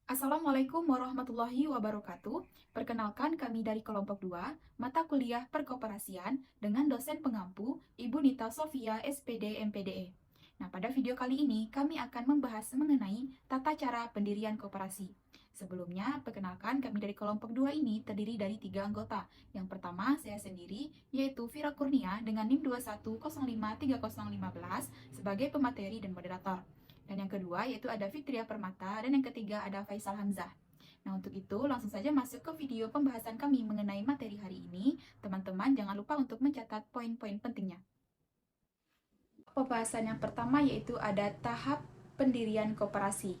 Assalamualaikum warahmatullahi wabarakatuh. Perkenalkan kami dari kelompok 2, mata kuliah Perkoperasian dengan dosen pengampu Ibu Nita Sofia SPD MPDE. Nah, pada video kali ini kami akan membahas mengenai tata cara pendirian koperasi. Sebelumnya, perkenalkan kami dari kelompok 2 ini terdiri dari 3 anggota. Yang pertama, saya sendiri, yaitu Vira Kurnia dengan NIM 21053015 sebagai pemateri dan moderator. Dan yang kedua yaitu ada Fitria Permata, dan yang ketiga ada Faisal Hamzah. Nah, untuk itu langsung saja masuk ke video pembahasan kami mengenai materi hari ini. Teman-teman jangan lupa untuk mencatat poin-poin pentingnya. Pembahasan yang pertama yaitu ada tahap pendirian koperasi.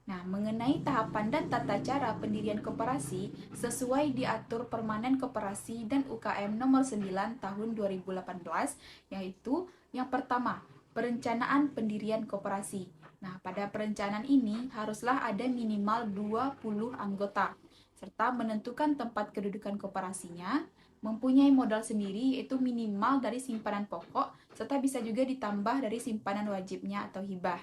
Nah, mengenai tahapan dan tata cara pendirian koperasi sesuai diatur Permanen Koperasi dan UKM nomor 9 tahun 2018, yaitu yang pertama, perencanaan pendirian koperasi. Nah, pada perencanaan ini haruslah ada minimal 20 anggota, serta menentukan tempat kedudukan koperasinya, mempunyai modal sendiri yaitu minimal dari simpanan pokok, serta bisa juga ditambah dari simpanan wajibnya atau hibah.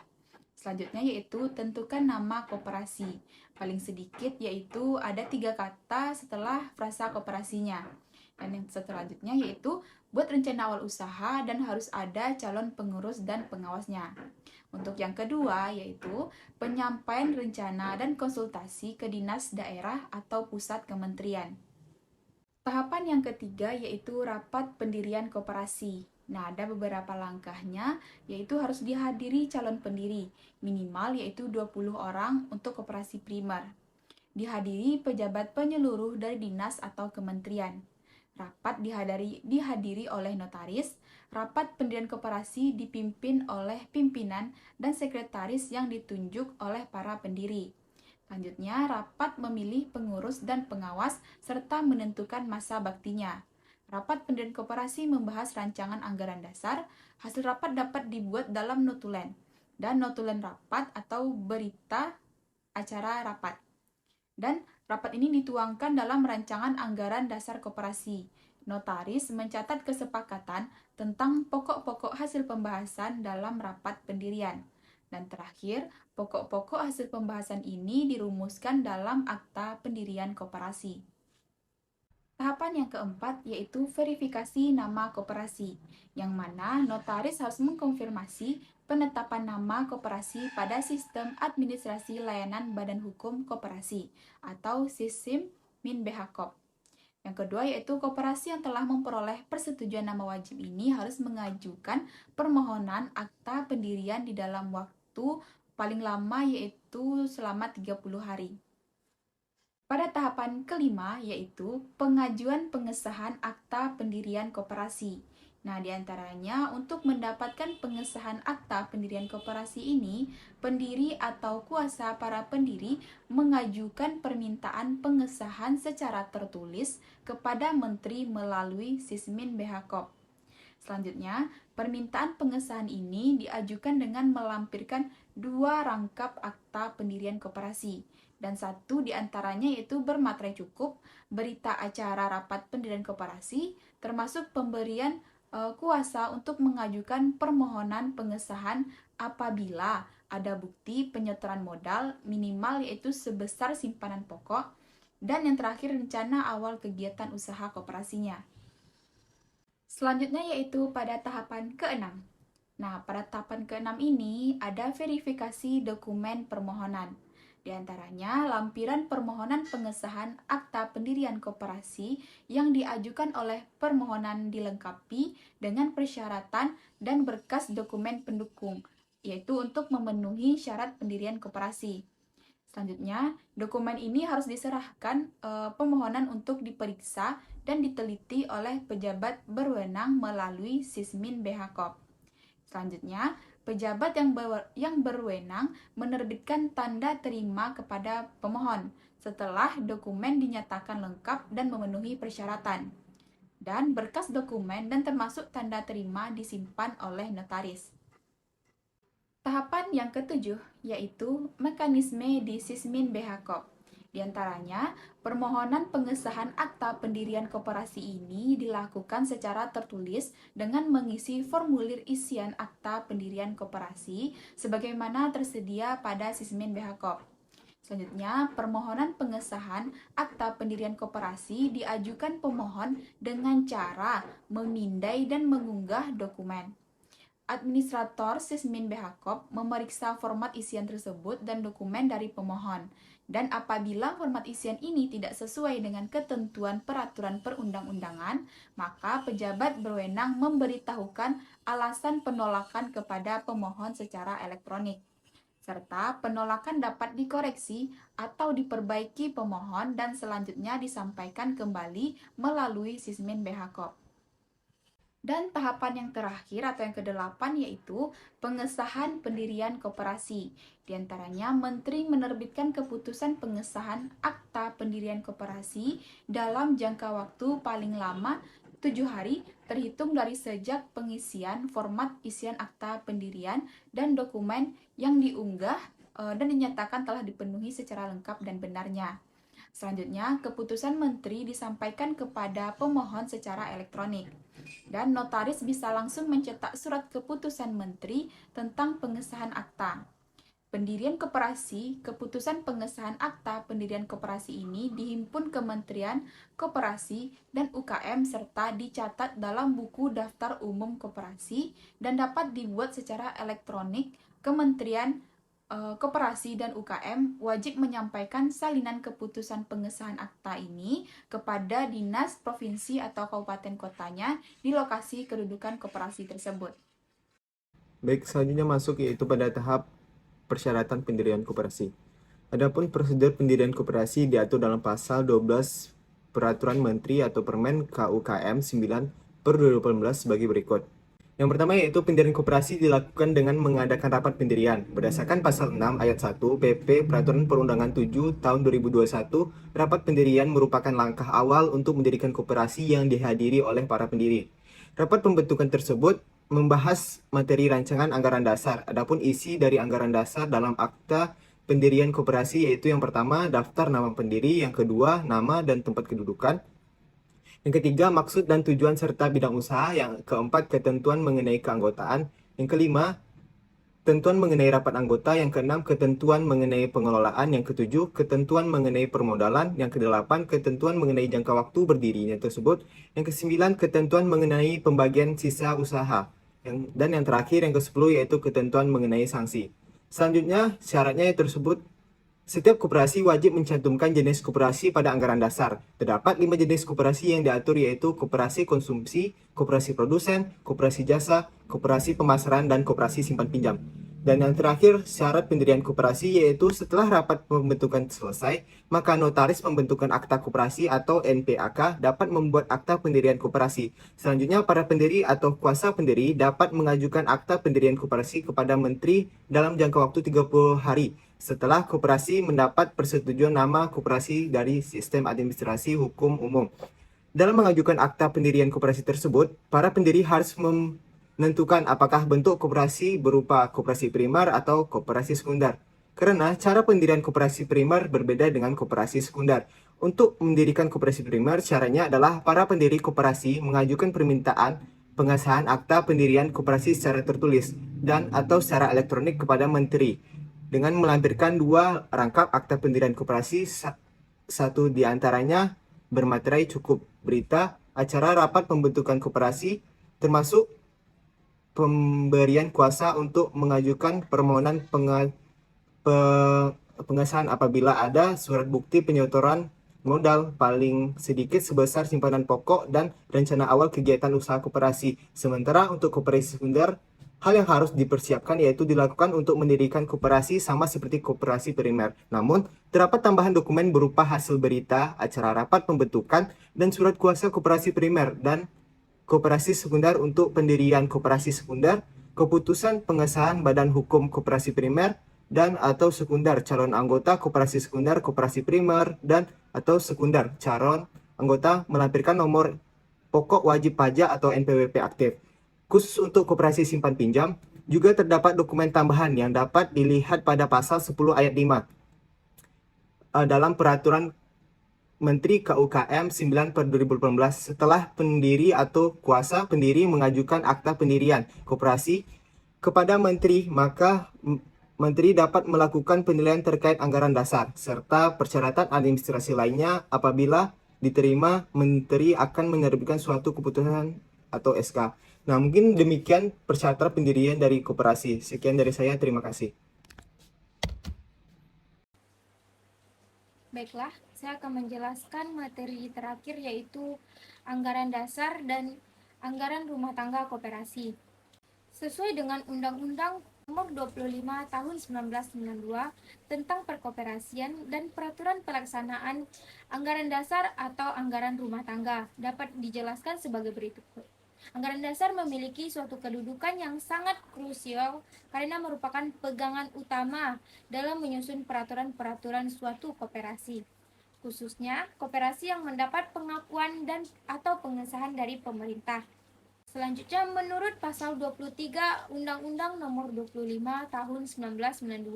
Selanjutnya yaitu tentukan nama koperasi. Paling sedikit yaitu ada 3 kata setelah frasa koperasinya. Dan yang selanjutnya yaitu buat rencana awal usaha dan harus ada calon pengurus dan pengawasnya. Untuk yang kedua yaitu penyampaian rencana dan konsultasi ke dinas daerah atau pusat kementerian. Tahapan yang ketiga yaitu rapat pendirian koperasi. Nah, ada beberapa langkahnya, yaitu harus dihadiri calon pendiri, minimal yaitu 20 orang untuk koperasi primer. Dihadiri pejabat penyeluruh dari dinas atau kementerian. Rapat dihadiri oleh notaris. Rapat pendirian koperasi dipimpin oleh pimpinan dan sekretaris yang ditunjuk oleh para pendiri. Selanjutnya, rapat memilih pengurus dan pengawas serta menentukan masa baktinya. Rapat pendirian koperasi membahas rancangan anggaran dasar. Hasil rapat dapat dibuat dalam notulen dan notulen rapat atau berita acara rapat. Dan rapat ini dituangkan dalam rancangan anggaran dasar koperasi. Notaris mencatat kesepakatan tentang pokok-pokok hasil pembahasan dalam rapat pendirian. Dan terakhir, pokok-pokok hasil pembahasan ini dirumuskan dalam akta pendirian koperasi. Tahapan yang keempat yaitu verifikasi nama koperasi, yang mana notaris harus mengkonfirmasi penetapan nama koperasi pada Sistem Administrasi Layanan Badan Hukum Koperasi atau SISSIM min BHKOP. Yang kedua yaitu koperasi yang telah memperoleh persetujuan nama wajib ini harus mengajukan permohonan akta pendirian di dalam waktu paling lama yaitu selama 30 hari. Pada tahapan kelima yaitu pengajuan pengesahan akta pendirian koperasi. Nah, diantaranya untuk mendapatkan pengesahan akta pendirian koperasi ini, pendiri atau kuasa para pendiri mengajukan permintaan pengesahan secara tertulis kepada Menteri melalui Sismin BHKOP. Selanjutnya, permintaan pengesahan ini diajukan dengan melampirkan 2 rangkap akta pendirian koperasi, dan satu diantaranya yaitu bermaterai cukup, berita acara rapat pendirian koperasi, termasuk pemberian kuasa untuk mengajukan permohonan pengesahan apabila ada bukti penyetoran modal minimal yaitu sebesar simpanan pokok, dan yang terakhir rencana awal kegiatan usaha koperasinya. Selanjutnya yaitu pada tahapan ke-6. Nah, pada tahapan ke-6 ini ada verifikasi dokumen permohonan. Di antaranya, lampiran permohonan pengesahan akta pendirian koperasi yang diajukan oleh permohonan dilengkapi dengan persyaratan dan berkas dokumen pendukung, yaitu untuk memenuhi syarat pendirian koperasi. Selanjutnya, dokumen ini harus diserahkan pemohonan untuk diperiksa dan diteliti oleh pejabat berwenang melalui Sismin BHKOP. Selanjutnya, pejabat yang berwenang menerbitkan tanda terima kepada pemohon setelah dokumen dinyatakan lengkap dan memenuhi persyaratan. Dan berkas dokumen dan termasuk tanda terima disimpan oleh notaris. Tahapan yang ketujuh yaitu mekanisme di Sismin BHKOP. Di antaranya, permohonan pengesahan akta pendirian koperasi ini dilakukan secara tertulis dengan mengisi formulir isian akta pendirian koperasi sebagaimana tersedia pada Sismin BHKOP. Selanjutnya, permohonan pengesahan Akta Pendirian Koperasi diajukan pemohon dengan cara memindai dan mengunggah dokumen. Administrator Sismin BHKOP memeriksa format isian tersebut dan dokumen dari pemohon. Dan apabila format isian ini tidak sesuai dengan ketentuan peraturan perundang-undangan, maka pejabat berwenang memberitahukan alasan penolakan kepada pemohon secara elektronik. Serta penolakan dapat dikoreksi atau diperbaiki pemohon dan selanjutnya disampaikan kembali melalui Sismin BHKOP. Dan tahapan yang terakhir atau yang ke-8 yaitu pengesahan pendirian koperasi. Di antaranya, Menteri menerbitkan keputusan pengesahan Akta Pendirian Koperasi dalam jangka waktu paling lama 7 hari terhitung dari sejak pengisian format isian akta pendirian dan dokumen yang diunggah dan dinyatakan telah dipenuhi secara lengkap dan benarnya. Selanjutnya, keputusan Menteri disampaikan kepada pemohon secara elektronik. Dan notaris bisa langsung mencetak surat keputusan Menteri tentang pengesahan akta. Pendirian koperasi, keputusan pengesahan akta pendirian koperasi ini dihimpun Kementerian Koperasi dan UKM serta dicatat dalam buku daftar umum koperasi dan dapat dibuat secara elektronik. Kementerian Koperasi dan UKM wajib menyampaikan salinan keputusan pengesahan akta ini kepada dinas provinsi atau kabupaten kotanya di lokasi kedudukan koperasi tersebut. Baik, selanjutnya masuk yaitu pada tahap persyaratan pendirian koperasi. Adapun prosedur pendirian koperasi diatur dalam pasal 12 Peraturan Menteri atau Permen KUKM 9/2018 sebagai berikut. Yang pertama yaitu pendirian koperasi dilakukan dengan mengadakan rapat pendirian. Berdasarkan pasal 6 ayat 1 PP Peraturan Perundangan 7 tahun 2021, rapat pendirian merupakan langkah awal untuk mendirikan koperasi yang dihadiri oleh para pendiri. Rapat pembentukan tersebut membahas materi rancangan anggaran dasar. Adapun isi dari anggaran dasar dalam akta pendirian koperasi yaitu yang pertama daftar nama pendiri, yang kedua nama dan tempat kedudukan, yang ketiga, maksud dan tujuan serta bidang usaha. Yang keempat, ketentuan mengenai keanggotaan. Yang kelima, ketentuan mengenai rapat anggota. Yang keenam, ketentuan mengenai pengelolaan. Yang ketujuh, ketentuan mengenai permodalan. Yang kedelapan, ketentuan mengenai jangka waktu berdirinya tersebut. Yang kesembilan, ketentuan mengenai pembagian sisa usaha. Dan yang terakhir, yang ke-10, yaitu ketentuan mengenai sanksi. Selanjutnya, syaratnya tersebut, setiap koperasi wajib mencantumkan jenis koperasi pada anggaran dasar. Terdapat 5 jenis koperasi yang diatur yaitu koperasi konsumsi, koperasi produsen, koperasi jasa, koperasi pemasaran, dan koperasi simpan pinjam. Dan yang terakhir, syarat pendirian koperasi yaitu setelah rapat pembentukan selesai, maka notaris pembentukan akta koperasi atau NPAK dapat membuat akta pendirian koperasi. Selanjutnya, para pendiri atau kuasa pendiri dapat mengajukan akta pendirian koperasi kepada Menteri dalam jangka waktu 30 hari. Setelah koperasi mendapat persetujuan nama koperasi dari Sistem Administrasi Hukum Umum. Dalam mengajukan akta pendirian koperasi tersebut, para pendiri harus menentukan apakah bentuk koperasi berupa koperasi primer atau koperasi sekunder. Karena cara pendirian koperasi primer berbeda dengan koperasi sekunder. Untuk mendirikan koperasi primer, syaratnya adalah para pendiri koperasi mengajukan permintaan pengesahan akta pendirian koperasi secara tertulis dan atau secara elektronik kepada Menteri dengan melampirkan 2 rangkap akta pendirian koperasi, satu diantaranya bermaterai cukup berita acara rapat pembentukan koperasi, termasuk pemberian kuasa untuk mengajukan permohonan pengesahan apabila ada surat bukti penyetoran modal paling sedikit sebesar simpanan pokok dan rencana awal kegiatan usaha koperasi. Sementara untuk koperasi sekunder, hal yang harus dipersiapkan yaitu dilakukan untuk mendirikan koperasi sama seperti koperasi primer. Namun, terdapat tambahan dokumen berupa hasil berita, acara rapat pembentukan, dan surat kuasa koperasi primer dan koperasi sekunder untuk pendirian koperasi sekunder, keputusan pengesahan badan hukum koperasi primer, dan atau sekunder calon anggota koperasi sekunder, koperasi primer, dan atau sekunder calon anggota melampirkan nomor pokok wajib pajak atau NPWP aktif. Khusus untuk koperasi simpan pinjam, juga terdapat dokumen tambahan yang dapat dilihat pada pasal 10 ayat 5 dalam Peraturan Menteri KUKM 9/2018 setelah pendiri atau kuasa pendiri mengajukan akta pendirian koperasi kepada Menteri, maka Menteri dapat melakukan penilaian terkait anggaran dasar, serta persyaratan administrasi lainnya apabila diterima Menteri akan menerbitkan suatu keputusan atau SK. Nah, mungkin demikian persyaratan pendirian dari koperasi. Sekian dari saya, terima kasih. Baiklah, saya akan menjelaskan materi terakhir yaitu anggaran dasar dan anggaran rumah tangga koperasi. Sesuai dengan Undang-Undang Nomor 25 Tahun 1992 tentang Perkoperasian dan Peraturan Pelaksanaan Anggaran Dasar atau Anggaran Rumah Tangga dapat dijelaskan sebagai berikut. Anggaran dasar memiliki suatu kedudukan yang sangat krusial karena merupakan pegangan utama dalam menyusun peraturan-peraturan suatu koperasi, khususnya koperasi yang mendapat pengakuan dan atau pengesahan dari pemerintah. Selanjutnya, menurut pasal 23 Undang-Undang Nomor 25 Tahun 1992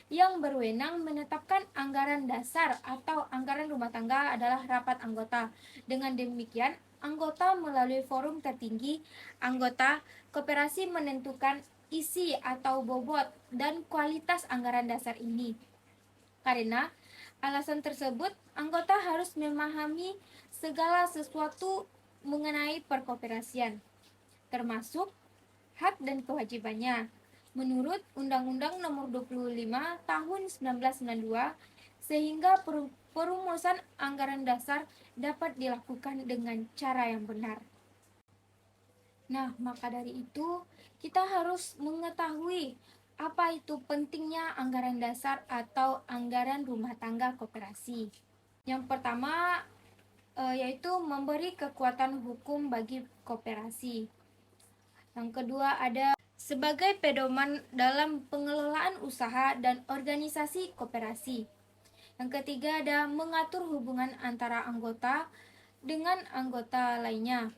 yang berwenang menetapkan anggaran dasar atau anggaran rumah tangga adalah rapat anggota. Dengan demikian, anggota melalui forum tertinggi anggota koperasi menentukan isi atau bobot dan kualitas anggaran dasar ini. Karena alasan tersebut, anggota harus memahami segala sesuatu mengenai perkoperasian, termasuk hak dan kewajibannya. Menurut Undang-Undang Nomor 25 Tahun 1992, sehingga perumusan anggaran dasar dapat dilakukan dengan cara yang benar. Nah, maka dari itu, kita harus mengetahui apa itu pentingnya anggaran dasar atau anggaran rumah tangga koperasi. Yang pertama, yaitu memberi kekuatan hukum bagi koperasi. Yang kedua ada sebagai pedoman dalam pengelolaan usaha dan organisasi koperasi. Yang ketiga ada mengatur hubungan antara anggota dengan anggota lainnya.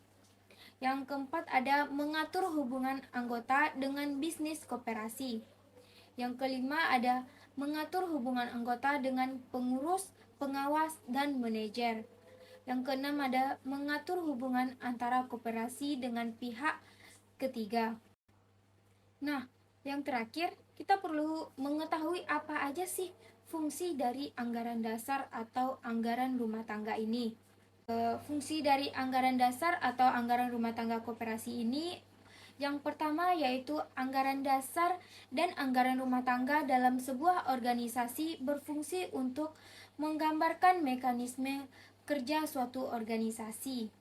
Yang keempat ada mengatur hubungan anggota dengan bisnis koperasi. Yang kelima ada mengatur hubungan anggota dengan pengurus, pengawas, dan manajer. Yang keenam ada mengatur hubungan antara koperasi dengan pihak ketiga. Nah, yang terakhir, kita perlu mengetahui apa aja sih fungsi dari anggaran dasar atau anggaran rumah tangga ini. Fungsi dari anggaran dasar atau anggaran rumah tangga koperasi ini yang pertama yaitu anggaran dasar dan anggaran rumah tangga dalam sebuah organisasi berfungsi untuk menggambarkan mekanisme kerja suatu organisasi.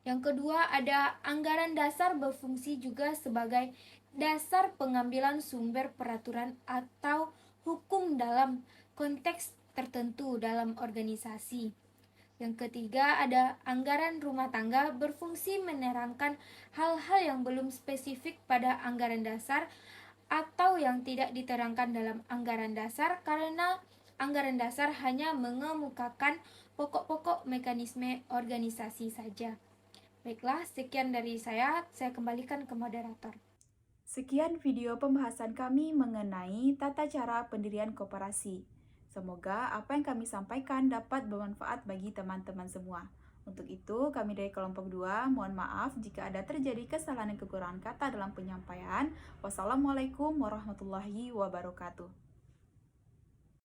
Yang kedua ada anggaran dasar berfungsi juga sebagai dasar pengambilan sumber peraturan atau hukum dalam konteks tertentu dalam organisasi. Yang ketiga ada anggaran rumah tangga berfungsi menerangkan hal-hal yang belum spesifik pada anggaran dasar atau yang tidak diterangkan dalam anggaran dasar karena anggaran dasar hanya mengemukakan pokok-pokok mekanisme organisasi saja. Baiklah, sekian dari saya kembalikan ke moderator. Sekian video pembahasan kami mengenai tata cara pendirian koperasi. Semoga apa yang kami sampaikan dapat bermanfaat bagi teman-teman semua. Untuk itu, kami dari kelompok 2 mohon maaf jika ada terjadi kesalahan dan kekurangan kata dalam penyampaian. Wassalamualaikum warahmatullahi wabarakatuh.